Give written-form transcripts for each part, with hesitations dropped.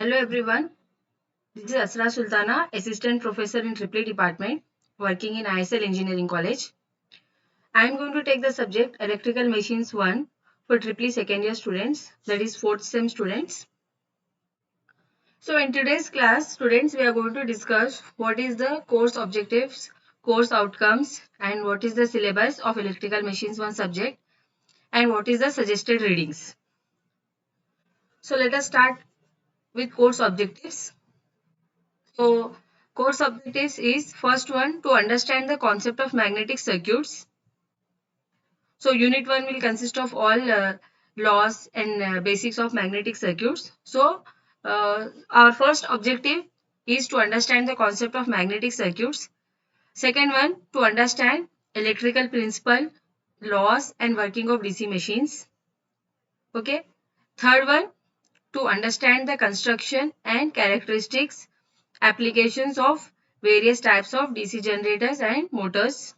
Hello everyone, this is Asra Sultana, Assistant Professor in Triply Department, working in ISL Engineering College. I am going to take the subject Electrical Machines 1 for Triply second year students, that is 4th sem students. So in today's class, students, we are going to discuss what is the course objectives, course outcomes, and what is the syllabus of Electrical Machines 1 subject, and what is the suggested readings. So let us start with course objectives. So, course objectives is first one to understand the concept of magnetic circuits. So, unit 1 will consist of all laws and basics of magnetic circuits. So, our first objective is to understand the concept of magnetic circuits. Second one, to understand electrical principle, laws and working of DC machines. Okay. Third one, to understand the construction and characteristics, applications of various types of DC generators and motors.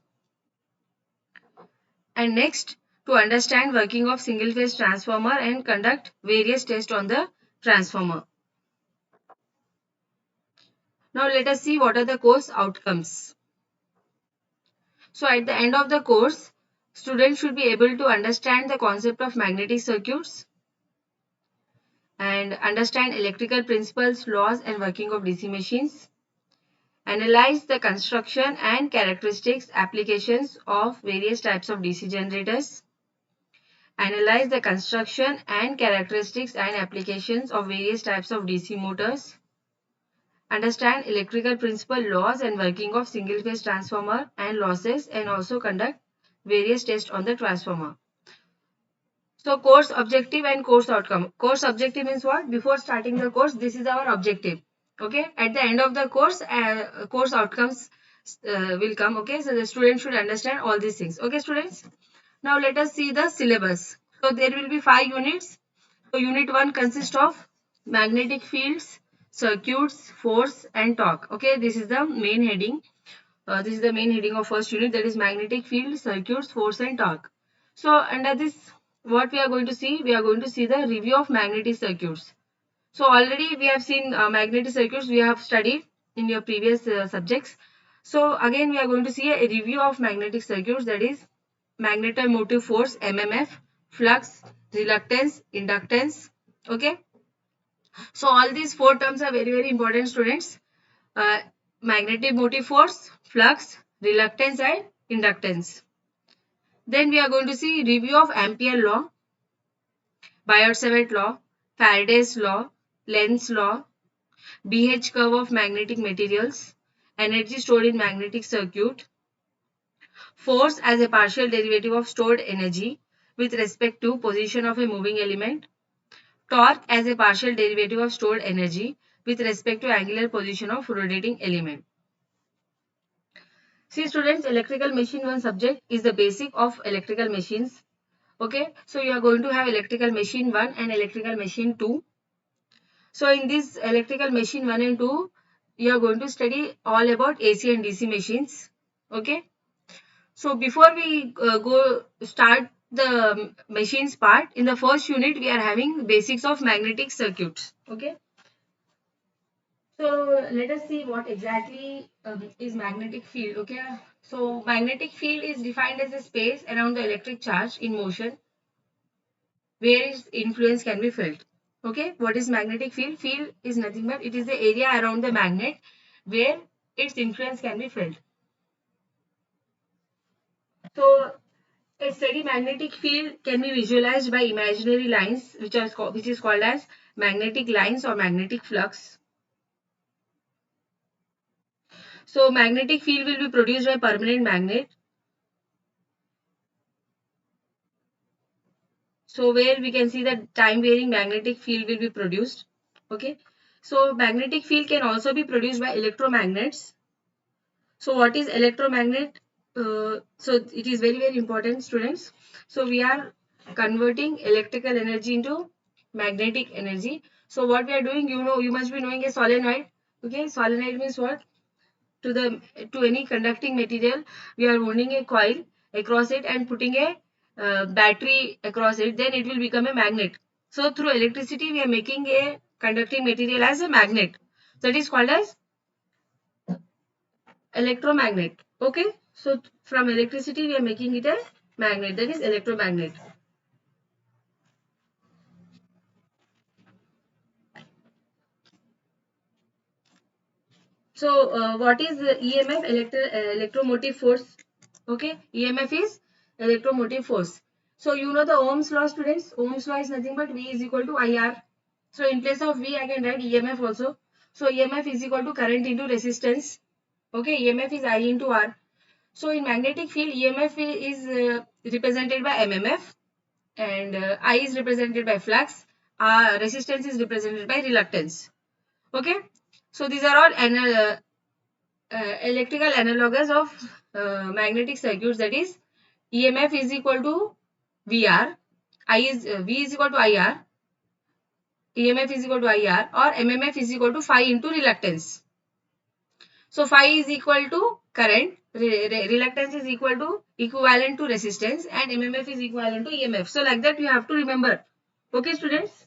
And next, to understand working of single phase transformer and conduct various tests on the transformer. Now let us see what are the course outcomes. So at the end of the course, students should be able to understand the concept of magnetic circuits and understand electrical principles, laws and working of DC machines. Analyze the construction and characteristics applications of various types of DC generators. Analyze the construction and characteristics and applications of various types of DC motors. Understand electrical principle, laws and working of single phase transformer and losses, and also conduct various tests on the transformer. So course objective and course outcome. Course objective means what? Before starting the course, this is our objective. Okay. At the end of the course, course outcomes will come. Okay. So the student should understand all these things. Okay, students. Now let us see the syllabus. So there will be 5 units. So unit 1 consists of magnetic fields, circuits, force and torque. Okay. This is the main heading. This is the main heading of first unit, that is magnetic field, circuits, force and torque. So under this, what we are going to see? We are going to see the review of magnetic circuits. So already we have seen magnetic circuits, we have studied in your previous subjects. So again we are going to see a review of magnetic circuits, that is magnetomotive force, MMF, flux, reluctance, inductance. Okay. So all these 4 terms are very important, students. Uh, Magnetic motive force, flux, reluctance and inductance. Then we are going to see review of Ampere law, Biot-Savart law, Faraday's law, Lenz's law, BH curve of magnetic materials, energy stored in magnetic circuit, force as a partial derivative of stored energy with respect to position of a moving element, torque as a partial derivative of stored energy with respect to angular position of rotating element. See students, electrical machine 1 subject is the basic of electrical machines. Okay, so you are going to have electrical machine 1 and electrical machine 2. So in this electrical machine 1 and 2, you are going to study all about AC and DC machines. Okay, so before we go start the machines part, in the first unit we are having basics of magnetic circuits. Okay, so let us see what exactly is magnetic field. Okay, so magnetic field is defined as a space around the electric charge in motion where its influence can be felt. Okay, what is magnetic field? Field is nothing but it is the area around the magnet where its influence can be felt. So a steady magnetic field can be visualized by imaginary lines which is called as magnetic lines or magnetic flux. So magnetic field will be produced by permanent magnet. So where we can see that time varying magnetic field will be produced. Okay. So magnetic field can also be produced by electromagnets. So what is electromagnet? So it is very important, students. So we are converting electrical energy into magnetic energy. So what we are doing, you must be knowing a solenoid. Okay, solenoid means what? To any conducting material, we are wounding a coil across it and putting a battery across it. Then it will become a magnet. So through electricity, we are making a conducting material as a magnet. That is called as electromagnet. Okay, so from electricity we are making it a magnet, that is electromagnet. So what is EMF? Electromotive force. Okay, EMF is electromotive force. So you know the Ohm's law, students. Ohm's law is nothing but V is equal to IR. So in place of V I can write EMF also. So EMF is equal to current into resistance. Okay, EMF is I into R. So in magnetic field, EMF is represented by MMF, and I is represented by flux. Resistance is represented by reluctance. Okay, so these are all electrical analogues of magnetic circuits, that is EMF is equal to VR, V is equal to IR, EMF is equal to IR, or MMF is equal to phi into reluctance. So phi is equal to current, reluctance is equal to equivalent to resistance, and MMF is equivalent to EMF. So like that you have to remember. Okay students.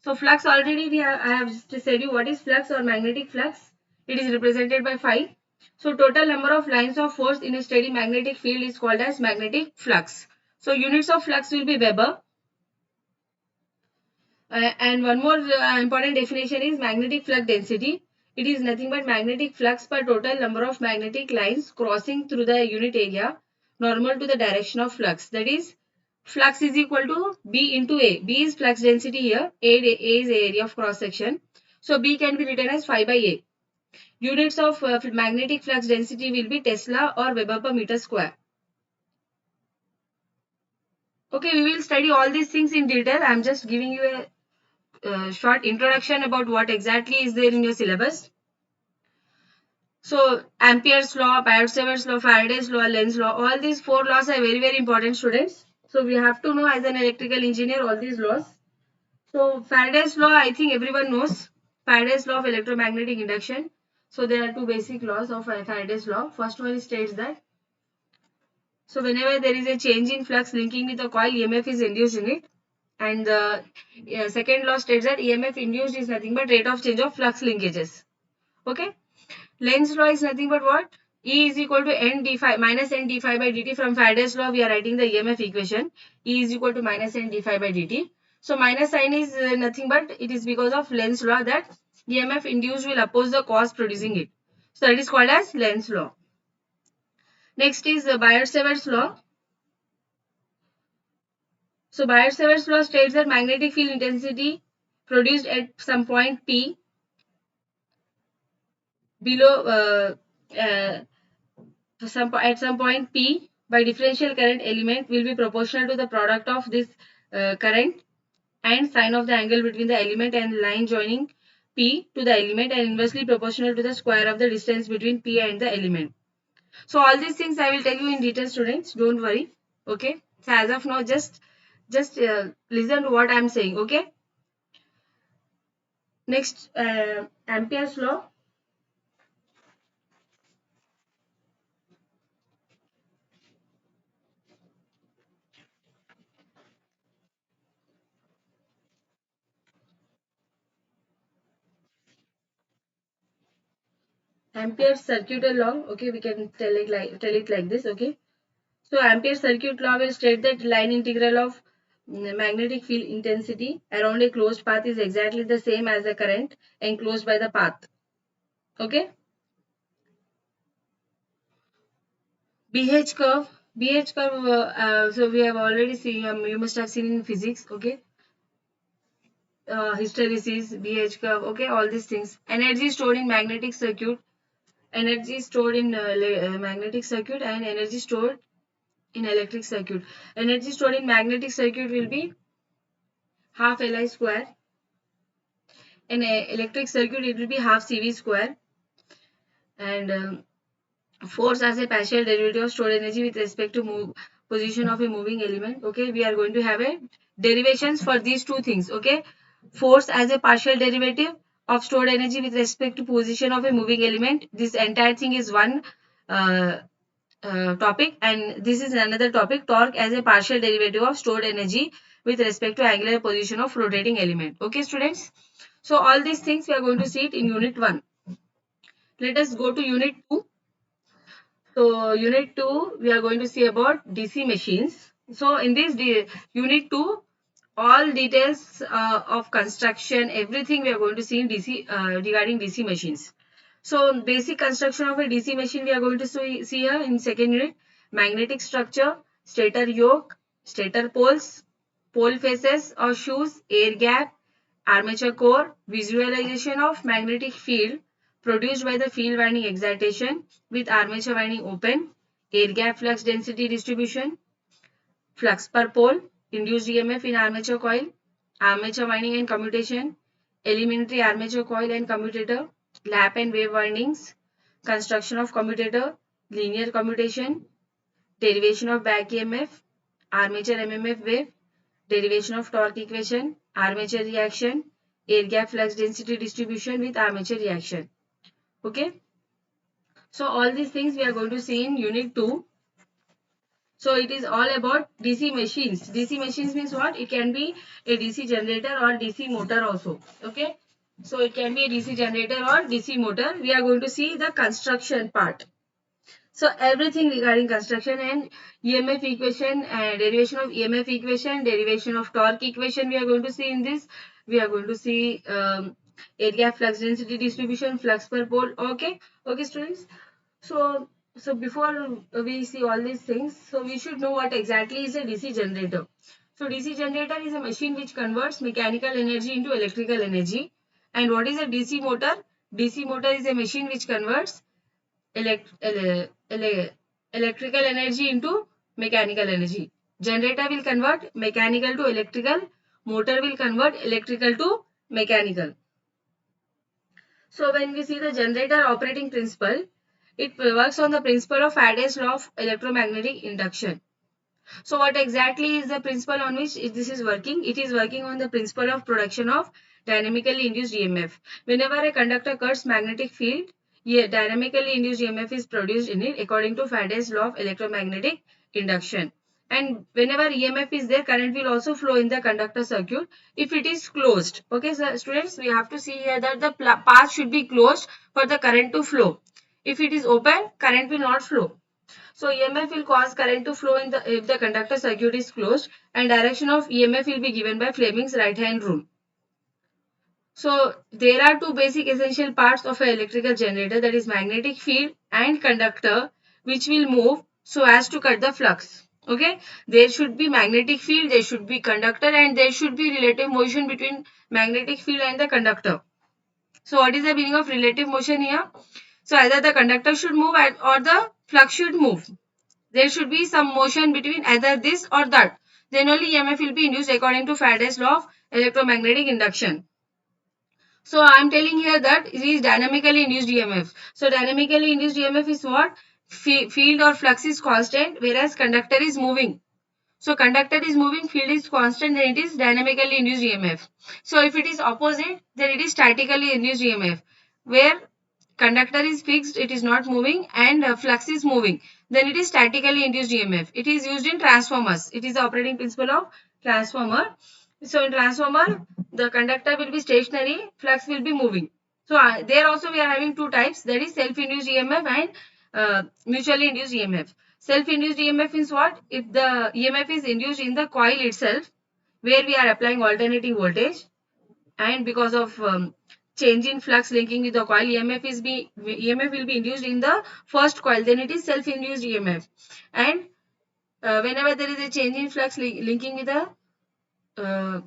So flux, already I have just said you what is flux or magnetic flux. It is represented by phi. So total number of lines of force in a steady magnetic field is called as magnetic flux. So units of flux will be Weber. And one more important definition is magnetic flux density. It is nothing but magnetic flux per total number of magnetic lines crossing through the unit area normal to the direction of flux. That is, flux is equal to B into A. B is flux density here. A is area of cross section. So B can be written as phi by A. Units of magnetic flux density will be Tesla or Weber per meter square. Okay, we will study all these things in detail. I am just giving you a short introduction about what exactly is there in your syllabus. So Ampere's law, Biot-Savart's law, Faraday's law, Lenz's law, all these 4 laws are very, very important, students. So we have to know as an electrical engineer all these laws. So Faraday's law, I think everyone knows. Faraday's law of electromagnetic induction. So there are 2 basic laws of Faraday's law. First one states that, so whenever there is a change in flux linking with a coil, EMF is induced in it. And the second law states that EMF induced is nothing but rate of change of flux linkages. Okay. Lenz's law is nothing but what? E is equal to n d phi minus n d phi by dt. From Faraday's law, we are writing the EMF equation. E is equal to minus n d phi by dt. So minus sign is nothing but it is because of Lenz's law that EMF induced will oppose the cause producing it. So that is called as Lenz's law. Next is Biot-Savart's law. So Biot-Savart's law states that magnetic field intensity produced at some point P below at some point P by differential current element will be proportional to the product of this current and sine of the angle between the element and line joining P to the element, and inversely proportional to the square of the distance between P and the element. So all these things I will tell you in detail, students. Don't worry. Okay. So as of now, just listen to what I am saying. Okay. Next, Ampere's law. Ampere's circuit law. Okay, we can tell it like this. Okay. So Ampere's circuit law will state that line integral of magnetic field intensity around a closed path is exactly the same as the current enclosed by the path. Okay. BH curve. BH curve. So we have already seen. You must have seen in physics. Okay. Hysteresis, BH curve. Okay. All these things. Energy stored in magnetic circuit. Energy stored in magnetic circuit and energy stored in electric circuit. Energy stored in magnetic circuit will be half Li square. In electric circuit, it will be half CV square. And force as a partial derivative of stored energy with respect to position of a moving element. Okay, we are going to have a derivations for these two things. Okay, force as a partial derivative of stored energy with respect to position of a moving element. This entire thing is one topic, and this is another topic, torque as a partial derivative of stored energy with respect to angular position of rotating element. Okay students, So all these things we are going to see it in unit 1. Let us go to unit 2. So unit 2 we are going to see about DC machines. So in this unit 2, all details of construction, everything we are going to see in DC regarding DC machines. So basic construction of a DC machine we are going to see here in second unit: magnetic structure, stator yoke, stator poles, pole faces or shoes, air gap, armature core, visualization of magnetic field produced by the field winding excitation with armature winding open, air gap flux density distribution, flux per pole, induced EMF in armature coil, armature winding and commutation, elementary armature coil and commutator, lap and wave windings, construction of commutator, linear commutation, derivation of back EMF, armature MMF wave, derivation of torque equation, armature reaction, air gap flux density distribution with armature reaction. Okay. So all these things we are going to see in unit 2. So it is all about DC machines. DC machines means what? It can be a DC generator or DC motor also. Okay. So it can be a DC generator or DC motor. We are going to see the construction part. So everything regarding construction and EMF equation and derivation of EMF equation, derivation of torque equation we are going to see in this. We are going to see area flux density distribution, flux per pole. Okay. Okay students. So before we see all these things, so we should know what exactly is a DC generator. So DC generator is a machine which converts mechanical energy into electrical energy. And what is a DC motor? DC motor is a machine which converts electrical energy into mechanical energy. Generator will convert mechanical to electrical. Motor will convert electrical to mechanical. So when we see the generator operating principle, it works on the principle of Faraday's law of electromagnetic induction. So what exactly is the principle on which this is working? It is working on the principle of production of dynamically induced EMF. Whenever a conductor cuts magnetic field, dynamically induced EMF is produced in it according to Faraday's law of electromagnetic induction. And whenever EMF is there, current will also flow in the conductor circuit if it is closed. Okay, so students, we have to see here that the path should be closed for the current to flow. If it is open, current will not flow. So EMF will cause current to flow if the conductor circuit is closed, and direction of EMF will be given by Fleming's right hand rule. So there are two basic essential parts of an electrical generator, that is magnetic field and conductor, which will move so as to cut the flux. Okay, there should be magnetic field, there should be conductor, and there should be relative motion between magnetic field and the conductor. So what is the meaning of relative motion here? So either the conductor should move or the flux should move. There should be some motion between either this or that. Then only EMF will be induced according to Faraday's law of electromagnetic induction. So I am telling here that it is dynamically induced EMF. So dynamically induced EMF is what? Field or flux is constant, whereas conductor is moving. So conductor is moving, field is constant, then it is dynamically induced EMF. So if it is opposite, then it is statically induced EMF, where conductor is fixed, it is not moving, and flux is moving, then it is statically induced EMF. It is used in transformers. It is the operating principle of transformer. So in transformer, the conductor will be stationary, flux will be moving. So there also we are having two types, that is self-induced EMF and mutually induced EMF. Self-induced EMF is what? If the EMF is induced in the coil itself, where we are applying alternating voltage, and because of change in flux linking with the coil, EMF will be induced in the first coil, then it is self-induced EMF. And whenever there is a change in flux linking with the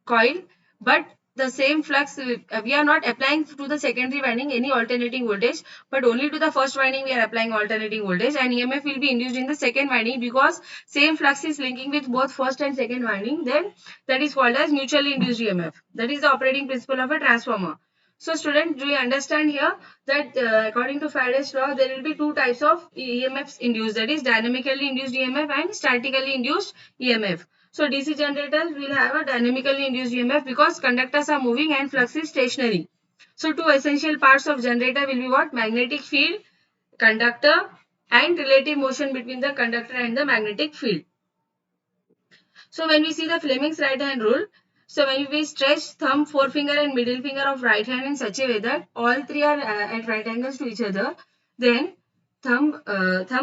coil, but the same flux, we are not applying to the secondary winding any alternating voltage, but only to the first winding we are applying alternating voltage, and EMF will be induced in the second winding because same flux is linking with both first and second winding, then that is called as mutually induced EMF. That is the operating principle of a transformer. So students, do you understand here that according to Faraday's law, there will be two types of EMFs induced, that is dynamically induced EMF and statically induced EMF. So DC generators will have a dynamically induced EMF because conductors are moving and flux is stationary. So two essential parts of generator will be what? Magnetic field, conductor, and relative motion between the conductor and the magnetic field. So when we see the Fleming's right hand rule, So when we stretch thumb, forefinger and middle finger of right hand in such a way that all three are at right angles to each other, then thumb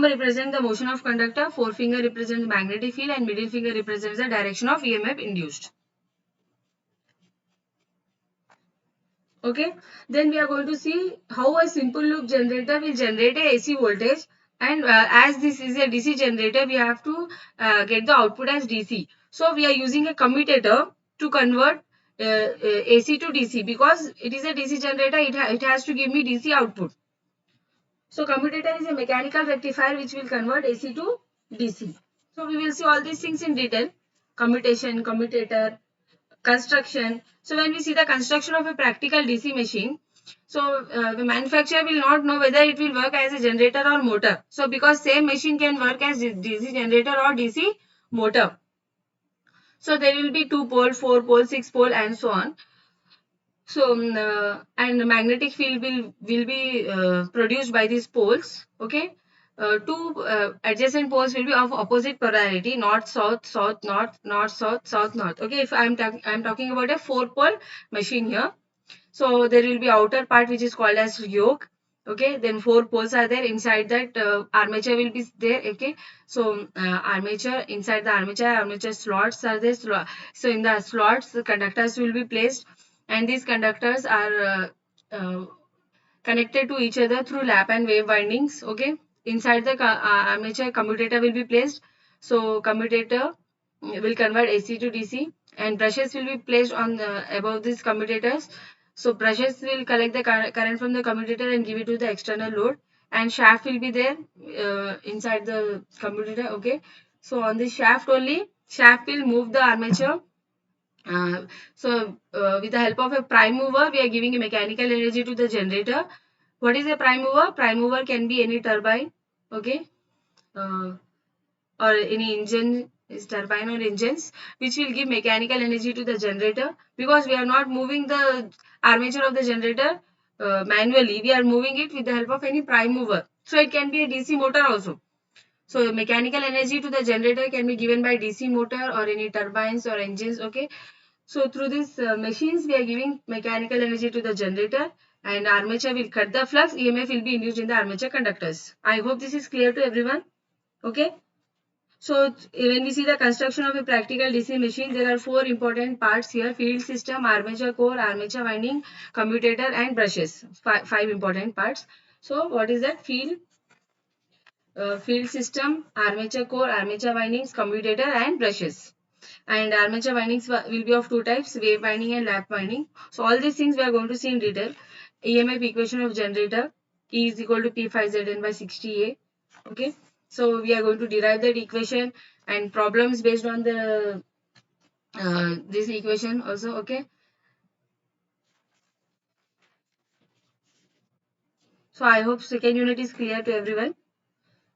represents the motion of conductor, forefinger represents magnetic field, and middle finger represents the direction of EMF induced. Okay, then we are going to see how a simple loop generator will generate a AC voltage, and as this is a DC generator, we have to get the output as DC. So we are using a commutator to convert AC to DC, because it is a DC generator, it has to give me DC output. So commutator is a mechanical rectifier which will convert AC to DC. So we will see all these things in detail: commutation, commutator, construction. So when we see the construction of a practical DC machine, so the manufacturer will not know whether it will work as a generator or motor. So because same machine can work as DC generator or DC motor. So there will be 2 pole, 4 pole, 6 pole and so on. So and the magnetic field will be produced by these poles. Okay. Two adjacent poles will be of opposite polarity: north south, south north, north south, south north. Okay, if I'm talking about a 4 pole machine here. So there will be outer part which is called as yoke. Okay, then 4 poles are there. Inside that armature will be there. Okay, so armature, inside the armature slots are there. So in the slots the conductors will be placed, and these conductors are connected to each other through lap and wave windings. Okay, inside the armature, commutator will be placed. So commutator will convert AC to DC, and brushes will be placed on above these commutators. So brushes will collect the current from the commutator and give it to the external load, and shaft will be there inside the commutator. Okay, so on this shaft only, shaft will move the armature. With the help of a prime mover, we are giving a mechanical energy to the generator. What is a prime mover? Prime mover can be any turbine, okay, or any engine, is turbine or engines, which will give mechanical energy to the generator, because we are not moving the armature of the generator manually. We are moving it with the help of any prime mover. So it can be a DC motor also. So mechanical energy to the generator can be given by DC motor or any turbines or engines. Okay. So through these machines, we are giving mechanical energy to the generator, and armature will cut the flux. EMF will be induced in the armature conductors. I hope this is clear to everyone. Okay. So when we see the construction of a practical DC machine, there are 4 important parts here: field system, armature core, armature winding, commutator and brushes. Five important parts. So what is that? Field system, armature core, armature windings, commutator and brushes. And armature windings will be of 2 types: wave winding and lap winding. So all these things we are going to see in detail. EMF equation of generator, E is equal to P5Zn by 60A. Okay, so we are going to derive that equation and problems based on the this equation also. Okay, so I hope second unit is clear to everyone.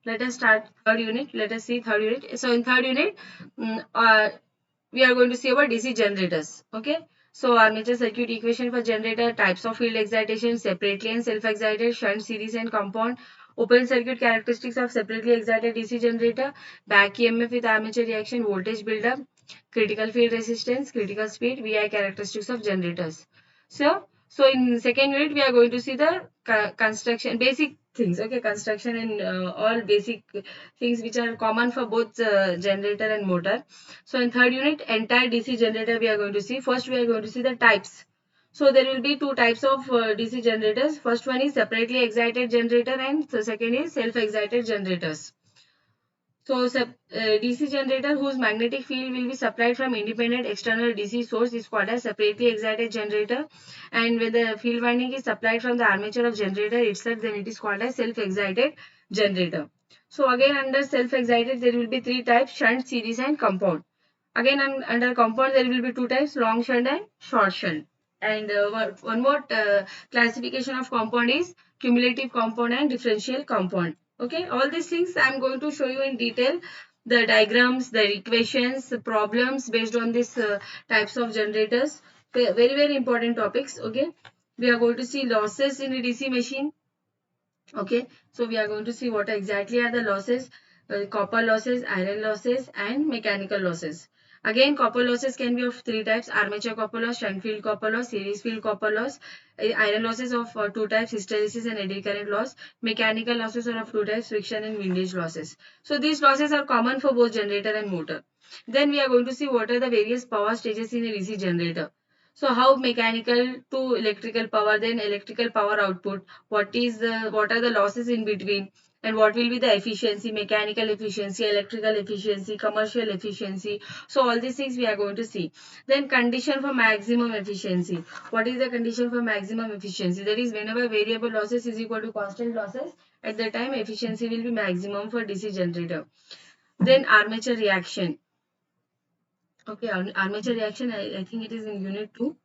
Let us start third unit. Let us see third unit. So in third unit, we are going to see about DC generators. Okay. So armature circuit equation for generator, types of field excitation, separately and self-excited, shunt, series and compound, open circuit characteristics of separately excited DC generator, back EMF with armature reaction, voltage buildup, critical field resistance, critical speed, VI characteristics of generators. So in second unit, we are going to see the construction, basic things. Okay, construction and all basic things which are common for both generator and motor. So in third unit, entire DC generator we are going to see. First, we are going to see the types. So there will be 2 types of DC generators. First one is separately excited generator, and the second is self-excited generators. So DC generator whose magnetic field will be supplied from independent external DC source is called as separately excited generator, and when the field winding is supplied from the armature of generator itself, then it is called as self-excited generator. So again, under self-excited there will be 3 types: shunt, series and compound. Again, under compound there will be 2 types: long shunt and short shunt. And one more classification of compound is cumulative compound and differential compound. Okay, all these things I am going to show you in detail. The diagrams, the equations, the problems based on these types of generators. Very, very important topics. Okay, we are going to see losses in a DC machine. Okay, so we are going to see what exactly are the losses: copper losses, iron losses and mechanical losses. Again, copper losses can be of three types: armature copper loss, shunt field copper loss, series field copper loss. Iron losses of two types: hysteresis and eddy current loss. Mechanical losses are of two types: friction and windage losses. So these losses are common for both generator and motor. Then we are going to see what are the various power stages in a DC generator. So how mechanical to electrical power, then electrical power output, what are the losses in between, and what will be the efficiency, mechanical efficiency, electrical efficiency, commercial efficiency. So all these things we are going to see. Then condition for maximum efficiency. What is the condition for maximum efficiency? That is, whenever variable losses is equal to constant losses, at the time efficiency will be maximum for DC generator. Then armature reaction. Okay, armature reaction, I think it is in unit 2.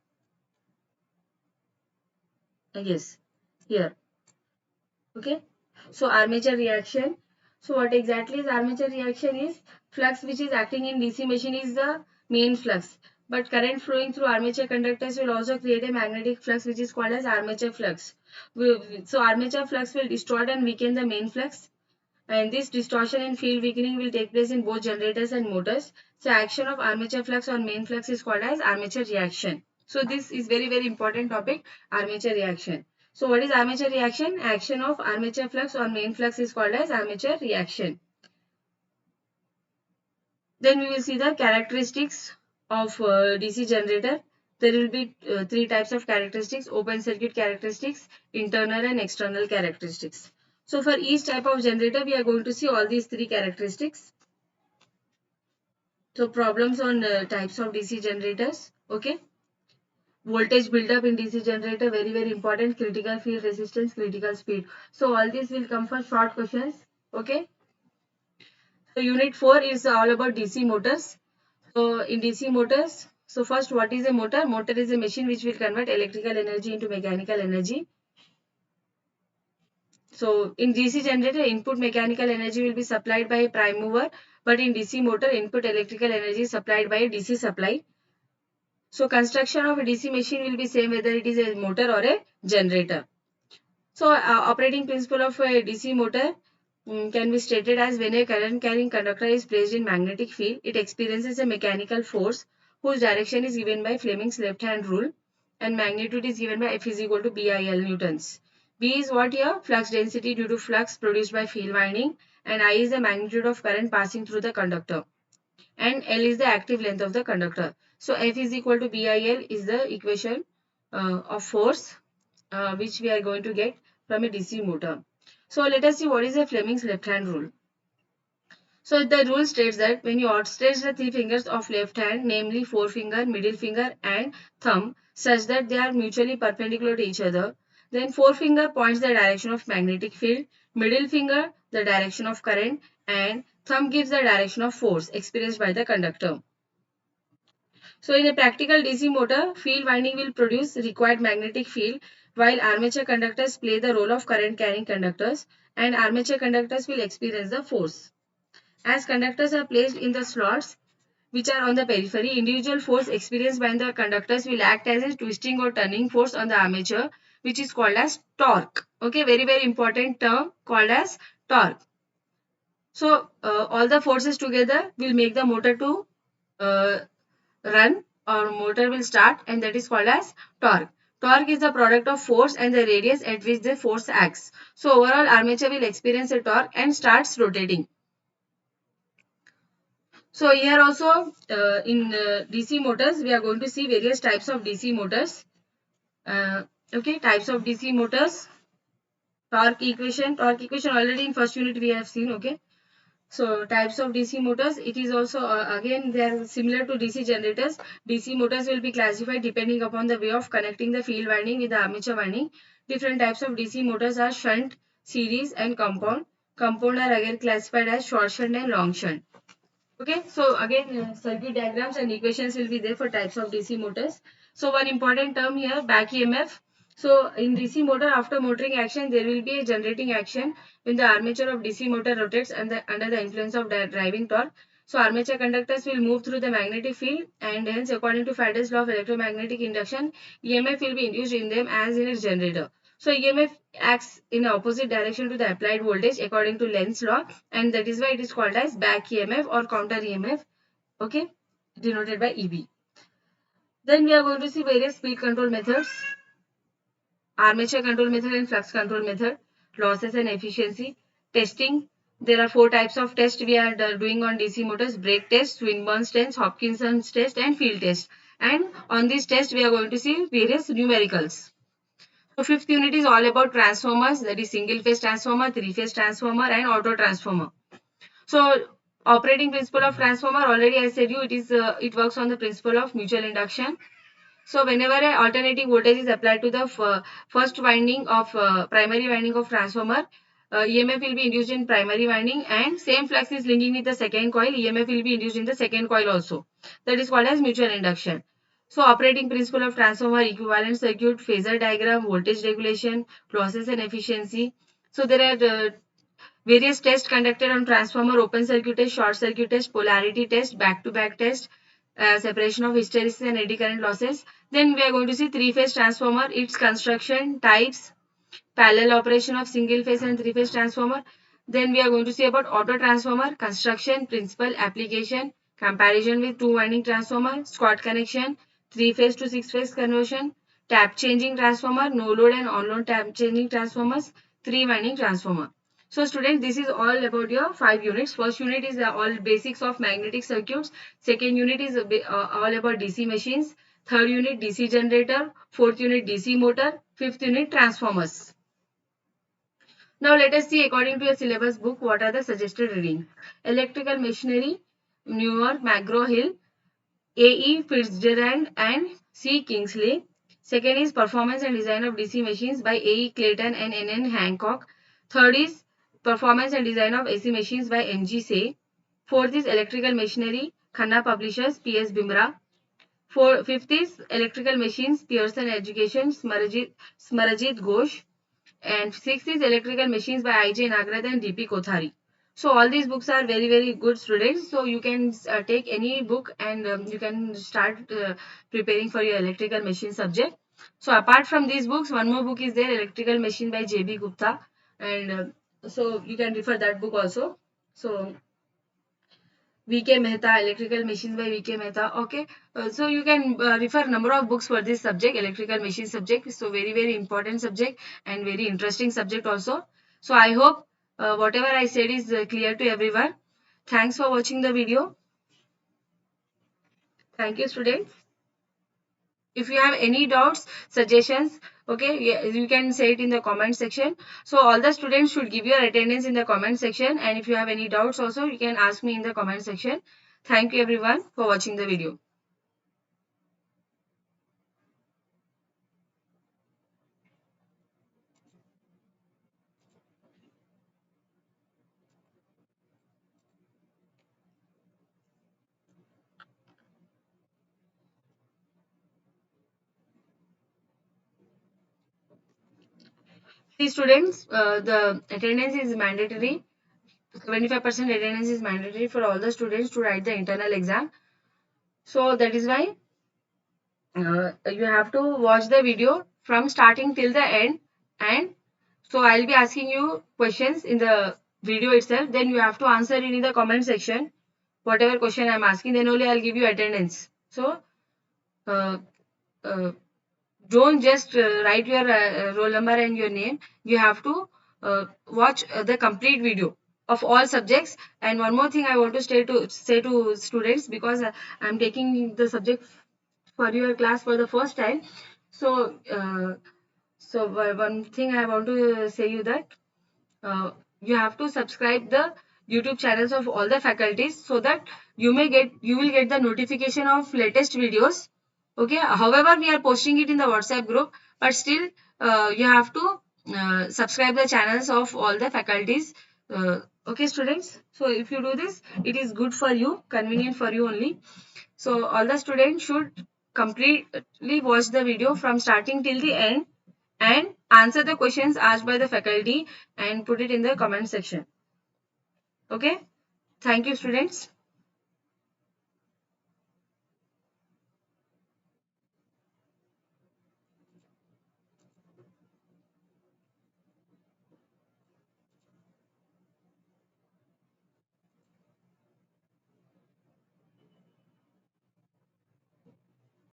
Yes, here. Okay, so armature reaction. So what exactly is armature reaction is? Flux which is acting in DC machine is the main flux, but current flowing through armature conductors will also create a magnetic flux which is called as armature flux. So armature flux will distort and weaken the main flux, and this distortion and field weakening will take place in both generators and motors. So action of armature flux on main flux is called as armature reaction. So this is very important topic, armature reaction. So what is armature reaction? Action of armature flux on main flux is called as armature reaction. Then we will see the characteristics of DC generator. There will be three types of characteristics: open circuit characteristics, internal and external characteristics. So for each type of generator, we are going to see all these three characteristics. So problems on types of DC generators. Okay. Voltage buildup in DC generator, very important. Critical field resistance, critical speed. So all these will come for short questions. Okay. So unit 4 is all about DC motors. So in DC motors, so first, what is a motor? Motor is a machine which will convert electrical energy into mechanical energy. So in DC generator, input mechanical energy will be supplied by a prime mover, but in DC motor, input electrical energy is supplied by a DC supply. So construction of a DC machine will be same whether it is a motor or a generator. So operating principle of a DC motor can be stated as: when a current carrying conductor is placed in magnetic field, it experiences a mechanical force whose direction is given by Fleming's left hand rule, and magnitude is given by F is equal to BIL newtons. B is what here? Flux density due to flux produced by field winding, and I is the magnitude of current passing through the conductor, and L is the active length of the conductor. So F is equal to BIL is the equation of force which we are going to get from a DC motor. So let us see what is the Fleming's left hand rule. So the rule states that when you outstretch the three fingers of left hand, namely forefinger, middle finger and thumb, such that they are mutually perpendicular to each other, then forefinger points the direction of magnetic field, middle finger the direction of current, and thumb gives the direction of force experienced by the conductor. So in a practical DC motor, field winding will produce required magnetic field, while armature conductors play the role of current carrying conductors, and armature conductors will experience the force. As conductors are placed in the slots which are on the periphery, individual force experienced by the conductors will act as a twisting or turning force on the armature, which is called as torque. Okay, very important term called as torque. So all the forces together will make the motor to run, or motor will start, and that is called as torque. Torque is the product of force and the radius at which the force acts. So overall armature will experience a torque and starts rotating. So here also in DC motors, we are going to see various types of DC motors. Okay, types of DC motors. Torque equation already in first unit we have seen. Okay. So types of DC motors, it is also again they are similar to DC generators. DC motors will be classified depending upon the way of connecting the field winding with the armature winding. Different types of DC motors are shunt, series and compound. Compound are again classified as short shunt and long shunt. Okay, so again circuit diagrams and equations will be there for types of DC motors. So one important term here, back EMF. So in DC motor, after motoring action, there will be a generating action when the armature of DC motor rotates under the influence of driving torque. So armature conductors will move through the magnetic field, and hence according to Faraday's law of electromagnetic induction, EMF will be induced in them as in a generator. So EMF acts in opposite direction to the applied voltage according to Lenz's law, and that is why it is called as back EMF or counter EMF. Okay. denoted by EB. Then we are going to see various speed control methods, armature control method and flux control method, losses and efficiency, testing. There are 4 types of test we are doing on DC motors: brake test, Swinburne's test, Hopkinson's test and field test. And on this test we are going to see various numericals. So fifth unit is all about transformers, that is single phase transformer, 3-phase transformer and auto transformer. So operating principle of transformer, already I said you, it works on the principle of mutual induction. So whenever an alternating voltage is applied to the first winding of primary winding of transformer, EMF will be induced in primary winding, and same flux is linking with the second coil, EMF will be induced in the second coil also. That is called as mutual induction. So operating principle of transformer, equivalent circuit, phasor diagram, voltage regulation, losses and efficiency. So there are various tests conducted on transformer: open circuit test, short circuit test, polarity test, back-to-back test, separation of hysteresis and eddy current losses. Then we are going to see 3-phase transformer, its construction, types, parallel operation of single phase and 3-phase transformer. Then we are going to see about auto transformer, construction, principle, application, comparison with 2-winding transformer, Scott connection, 3-phase to 6-phase conversion, tap changing transformer, no load and on load tap changing transformers, 3-winding transformer. So students, this is all about your 5 units. First unit is all basics of magnetic circuits. Second unit is all about DC machines. Third unit DC generator. Fourth unit DC motor. Fifth unit transformers. Now let us see, according to a syllabus book, what are the suggested readings. Electrical machinery, Newer, McGraw-Hill, A.E. Fitzgerald and C. Kingsley. Second is Performance and Design of DC Machines by A.E. Clayton and N.N. Hancock. Third is Performance and Design of AC Machines by M.G. Say. Fourth is Electrical Machinery, Khanna Publishers, P.S. Bimra. Fifth is Electrical Machines, Pearson Education, Smarajit Ghosh. And sixth is Electrical Machines by I.J. Nagraj and D.P. Kothari. So all these books are very, very good, students. So you can take any book and you can start preparing for your electrical machine subject. So apart from these books, one more book is there, Electrical Machine by J.B. Gupta. And so you can refer that book also. So V.K. Mehta, Electrical Machines by V.K. Mehta. Okay, so you can refer number of books for this subject, electrical machine subject. So very, very important subject and very interesting subject also. So I hope whatever I said is clear to everyone. Thanks for watching the video. Thank you, students. If you have any doubts, suggestions, okay, you can say it in the comment section. So all the students should give your attendance in the comment section, and if you have any doubts also, you can ask me in the comment section. Thank you everyone for watching the video. See students, the attendance is mandatory. 75% attendance is mandatory for all the students to write the internal exam. So that is why you have to watch the video from starting till the end, and so I'll be asking you questions in the video itself. Then you have to answer it in the comment section. Whatever question I'm asking, then only I'll give you attendance. So uh, uh, don't just write your roll number and your name. You have to watch the complete video of all subjects. And one more thing I want to say to students, because I'm taking the subject for your class for the first time. So one thing I want to say you that you have to subscribe the YouTube channels of all the faculties, so that you will get the notification of latest videos. Okay, however we are posting it in the WhatsApp group, but still you have to subscribe the channels of all the faculties. Okay students, so if you do this, it is good for you, convenient for you only. So all the students should completely watch the video from starting till the end and answer the questions asked by the faculty and put it in the comment section. Okay, thank you students.